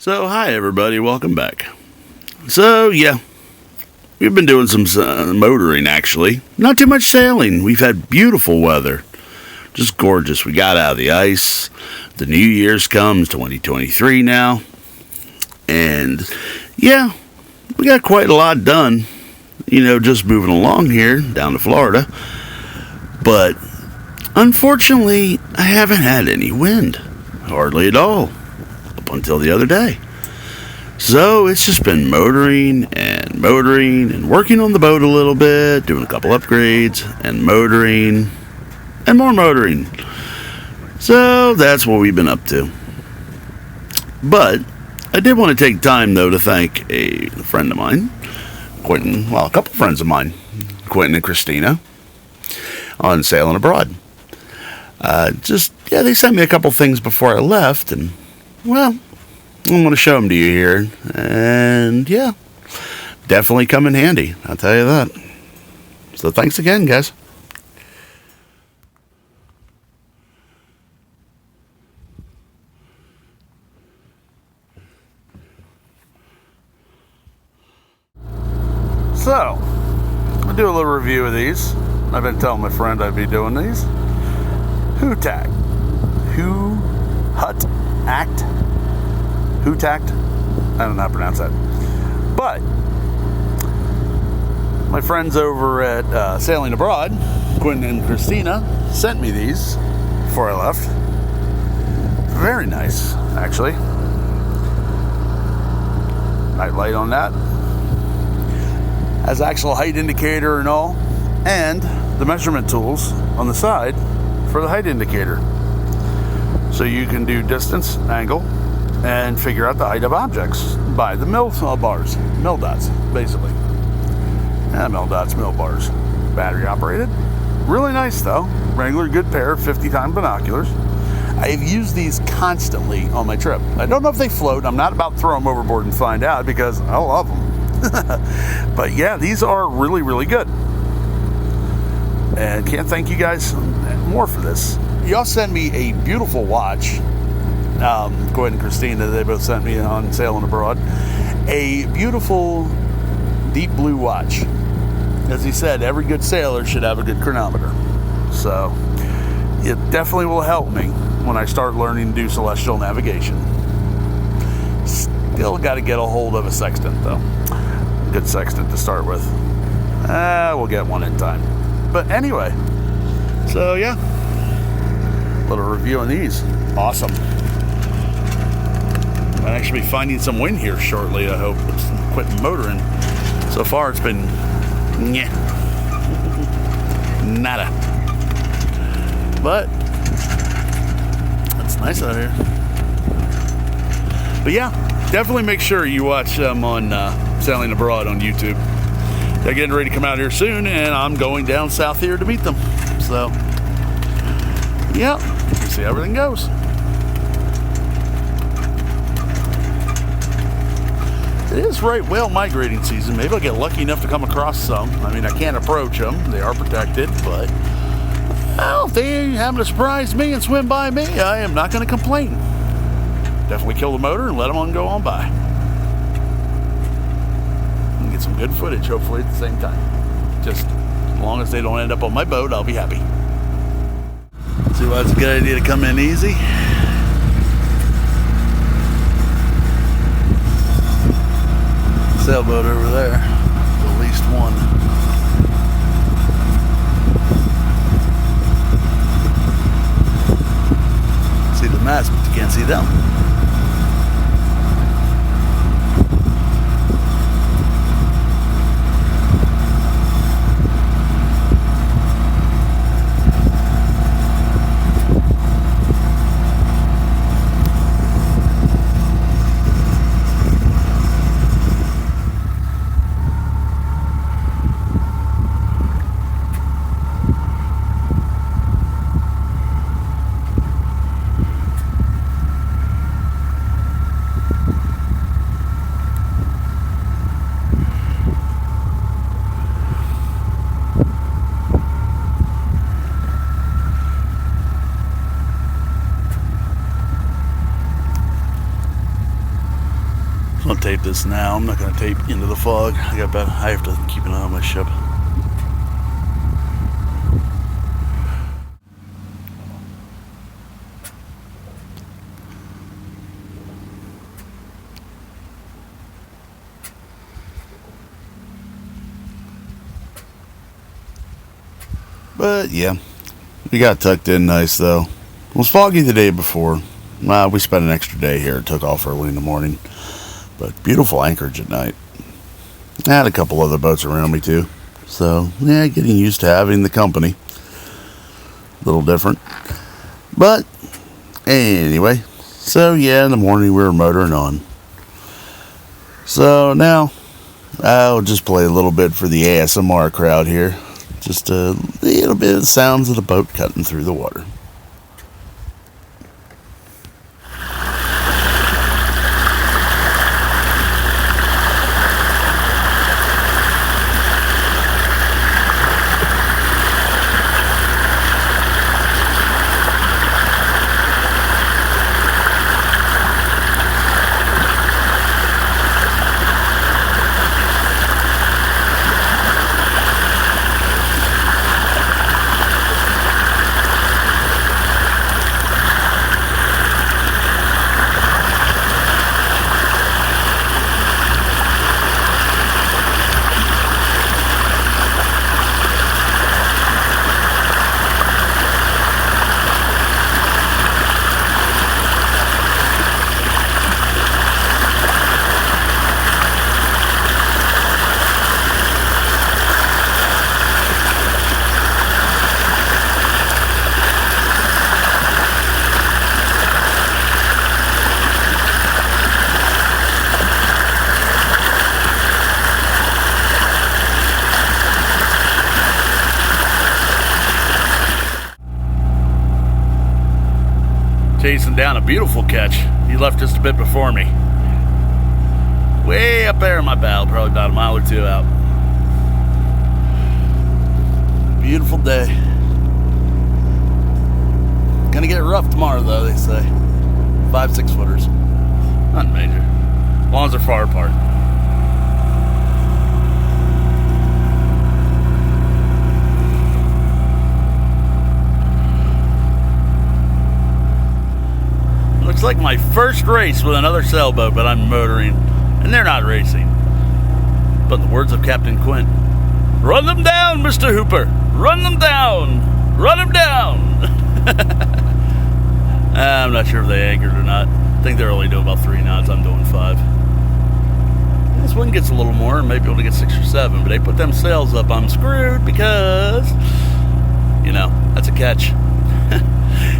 So, hi everybody, welcome back. So, yeah, we've been doing some motoring actually. Not too much sailing. We've had beautiful weather. Just gorgeous. We got out of the ice. The New Year's comes, 2023 now. And, yeah, we got quite a lot done. You know, just moving along here down to Florida. But, unfortunately, I haven't had any wind. Hardly at all. Up until the other day. So it's just been motoring and working on the boat a little bit, doing a couple upgrades and motoring and more motoring. So that's what we've been up to. But I did want to take time though to thank a friend of mine, Quentin, well, a couple friends of mine, Quentin and Christina, on Sailing Abroad. They sent me a couple things before I left, and, well, I'm going to show them to you here, and, yeah, definitely come in handy, I'll tell you that. So thanks again, guys. So, I'll do a little review of these. I've been telling my friend I'd be doing these. Hutact. Hutact? I don't know how to pronounce that. But my friends over at Sailing Abroad, Quentin and Christina, sent me these before I left. Very nice, actually. Night light on that. Has actual height indicator and all. And the measurement tools on the side for the height indicator. So you can do distance, angle, and figure out the height of objects by the mil dots, basically. Mil dots, mil bars. Battery operated. Really nice though. Regular good pair, 50-time binoculars. I have used these constantly on my trip. I don't know if they float. I'm not about to throw them overboard and find out because I love them. But yeah, these are really, really good. And can't thank you guys more for this. Y'all sent me a beautiful watch. Quentin and Christina, they both sent me on Sailing Abroad. A beautiful deep blue watch. As he said, every good sailor should have a good chronometer. So, it definitely will help me when I start learning to do celestial navigation. Still got to get a hold of a sextant, though. Good sextant to start with. We'll get one in time. But anyway, so yeah, a little review on these. Awesome. I'll actually be finding some wind here shortly, I hope. Quit motoring. So far it's been nada. But it's nice out here. But yeah, definitely make sure you watch them on Sailing Abroad on YouTube. They're getting ready to come out here soon, and I'm going down south here to meet them. So, yeah, we'll see how everything goes. It is right whale migrating season. Maybe I'll get lucky enough to come across some. I mean, I can't approach them. They are protected, but, well, if they happen to surprise me and swim by me, I am not going to complain. Definitely kill the motor and let them go on by. Get some good footage, hopefully, at the same time. Just as long as they don't end up on my boat, I'll be happy. See why it's a good idea to come in easy? Sailboat over there, at least one. See the mast, but you can't see them. tape this now. I'm not going to tape into the fog. I have to keep an eye on my ship. But yeah, we got tucked in nice though. It was foggy the day before. We spent an extra day here. It took off early in the morning. But beautiful anchorage at night. I had a couple other boats around me too. So yeah, getting used to having the company. A little different. But anyway, so yeah, in the morning we were motoring on. So now I'll just play a little bit for the ASMR crowd here. Just a little bit of the sounds of the boat cutting through the water. Chasing down a beautiful catch. He left just a bit before me. Way up there in my bow, probably about a mile or two out. Beautiful day. Gonna get rough tomorrow though, they say. 5-6 footers. Not major. As long as they're far apart. Looks like my first race with another sailboat, but I'm motoring, and they're not racing. But in the words of Captain Quint, run them down, Mr. Hooper! Run them down! Run them down! I'm not sure if they anchored or not. I think they're only doing about 3 knots. I'm doing 5. This one gets a little more, and maybe able to get 6 or 7, but they put them sails up. I'm screwed because, that's a catch.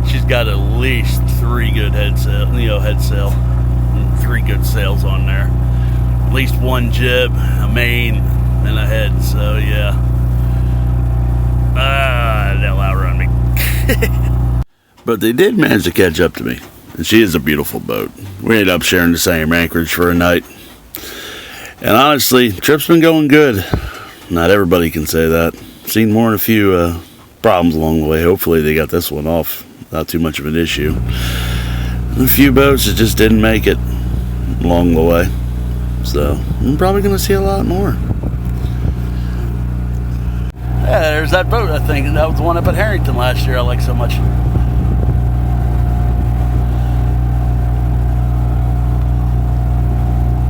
She's got at least 3 good head sail, and 3 good sails on there. At least 1 jib, a main, and a head. So yeah, they'll outrun me. But they did manage to catch up to me, and she is a beautiful boat. We ended up sharing the same anchorage for a night, and honestly, the trip's been going good. Not everybody can say that. Seen more than a few problems along the way. Hopefully they got this one off. Not too much of an issue. A few boats that just didn't make it along the way. So, I'm probably going to see a lot more. Yeah, there's that boat, I think. That was the one up at Harrington last year I liked so much.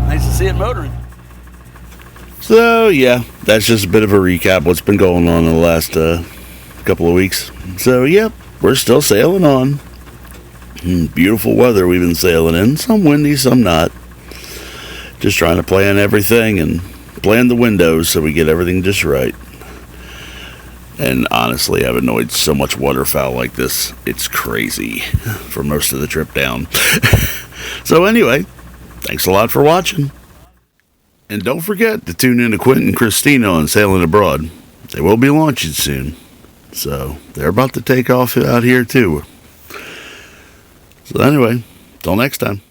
Nice to see it motoring. So, yeah, that's just a bit of a recap what's been going on in the last couple of weeks. So, yep. We're still sailing on. Beautiful weather we've been sailing in. Some windy, some not. Just trying to plan everything and plan the windows so we get everything just right. And honestly, I've annoyed so much waterfowl like this. It's crazy for most of the trip down. So anyway, thanks a lot for watching. And don't forget to tune in to Quint and Christina on Sailing Abroad. They will be launching soon. So, they're about to take off out here too. So anyway, till next time.